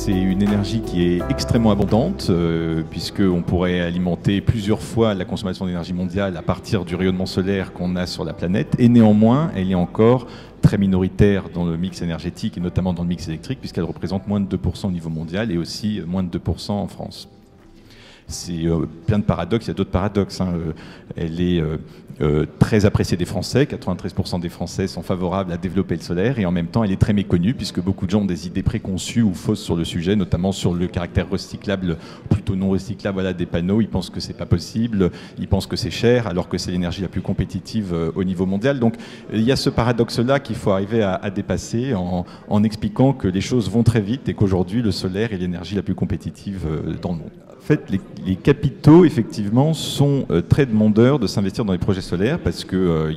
C'est une énergie qui est extrêmement abondante, puisqu'on pourrait alimenter plusieurs fois la consommation d'énergie mondiale à partir du rayonnement solaire qu'on a sur la planète. Et néanmoins, elle est encore très minoritaire dans le mix énergétique, et notamment dans le mix électrique, puisqu'elle représente moins de 2% au niveau mondial et aussi moins de 2% en France. C'est plein de paradoxes, il y a d'autres paradoxes. Elle est très appréciée des Français, 93% des Français sont favorables à développer le solaire, et en même temps elle est très méconnue, puisque beaucoup de gens ont des idées préconçues ou fausses sur le sujet, notamment sur le caractère recyclable, plutôt non recyclable des panneaux. Ils pensent que c'est pas possible, ils pensent que c'est cher, alors que c'est l'énergie la plus compétitive au niveau mondial. Donc il y a ce paradoxe-là qu'il faut arriver à dépasser en expliquant que les choses vont très vite et qu'aujourd'hui le solaire est l'énergie la plus compétitive dans le monde. En fait, les capitaux, effectivement, sont très demandeurs de s'investir dans les projets solaires parce que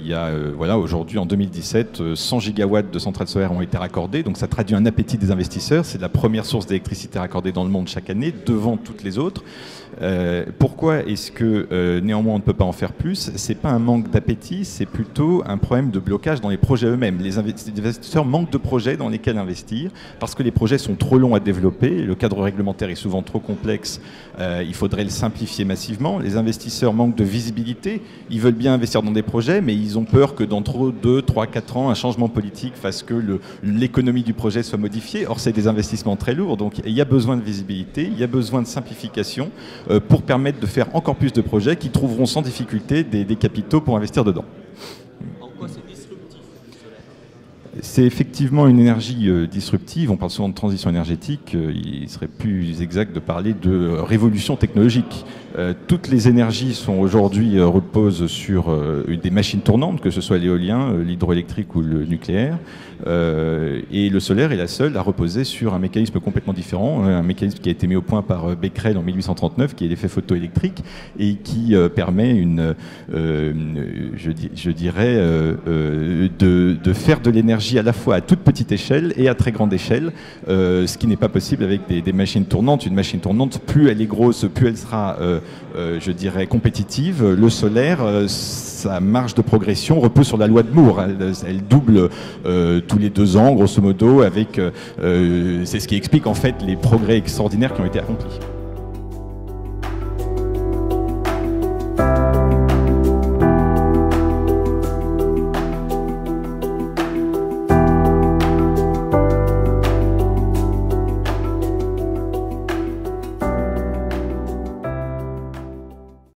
voilà, aujourd'hui, en 2017, 100 gigawatts de centrales solaires ont été raccordées. Donc ça traduit un appétit des investisseurs. C'est la première source d'électricité raccordée dans le monde chaque année, devant toutes les autres. Pourquoi est-ce que néanmoins on ne peut pas en faire plus? C'est pas un manque d'appétit, c'est plutôt un problème de blocage dans les projets eux-mêmes. Les investisseurs manquent de projets dans lesquels investir parce que les projets sont trop longs à développer, le cadre réglementaire est souvent trop complexe, il faudrait le simplifier massivement. Les investisseurs manquent de visibilité, ils veulent bien investir dans des projets, mais ils ont peur que dans 2, 3, 4 ans, un changement politique fasse que l'économie du projet soit modifiée. Or, c'est des investissements très lourds, donc il y a besoin de visibilité, il y a besoin de simplification pour permettre de faire encore plus de projets qui trouveront sans difficulté des capitaux pour investir dedans. En quoi c'est disruptif? C'est effectivement une énergie disruptive. On parle souvent de transition énergétique. Il serait plus exact de parler de révolution technologique. Toutes les énergies aujourd'hui reposent sur des machines tournantes, que ce soit l'éolien, l'hydroélectrique ou le nucléaire. Et le solaire est la seule à reposer sur un mécanisme complètement différent, un mécanisme qui a été mis au point par Becquerel en 1839, qui est l'effet photoélectrique, et qui permet je dirais, de faire de l'énergie à la fois à toute petite échelle et à très grande échelle, ce qui n'est pas possible avec des machines tournantes. Une machine tournante, plus elle est grosse, plus elle sera, je dirais, compétitive. Le solaire, sa marge de progression repose sur la loi de Moore. Elle double tous les 2 ans, grosso modo, c'est ce qui explique en fait les progrès extraordinaires qui ont été accomplis.